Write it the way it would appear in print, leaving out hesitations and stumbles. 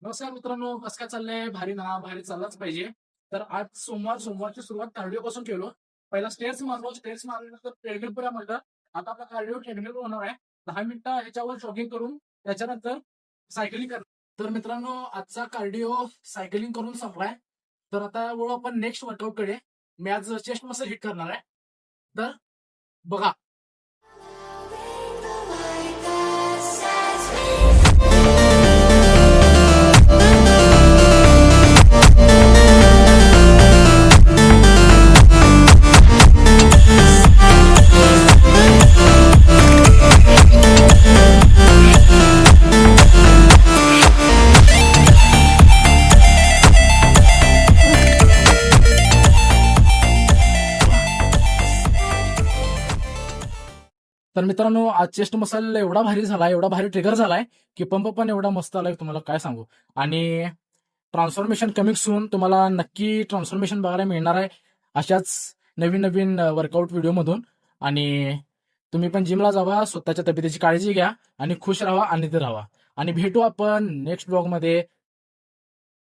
नमस्कार मित्रांनो, कसं काय चाललंय? भारी ना, भारी चाललाच पाहिजे. तर आज सोमवारची सुरुवात कार्डिओ पासून केलो. पहिला स्टेअर्स मारलो, स्टेअर्स मारल्यानंतर ट्रेडमिल पुढे म्हणलं. आता आपला कार्डिओ ट्रेडमिल होणार आहे. 10 मिनिटं ह्याच्यावर जॉगिंग करून त्याच्यानंतर सायकलिंग करणार. तर मित्रांनो, आजचा कार्डिओ सायकलिंग करून संपलाय. तर आता वळू आपण नेक्स्ट वर्कआउटकडे. मी आज चेस्ट मसल हिट करणार आहे. तर बघा. तर मित्रांनो, आज चेस्ट मसल एवढा भारी झालाय, एवढा भारी ट्रिगर झालाय की पंप पण एवढा मस्त आलाय, तुम्हाला काय सांगू. आणि ट्रान्सफॉर्मेशन कमिंग सून, तुम्हाला नक्की ट्रान्सफॉर्मेशन बघायला मिळणार आहे अशाच नवीन नवीन वर्कआउट व्हिडिओमधून. आणि तुम्ही पण जिमला जावा, स्वतःच्या तब्येतीची काळजी घ्या आणि खुश राहा, आनंदी राहा. आणि भेटू आपण नेक्स्ट ब्लॉगमध्ये.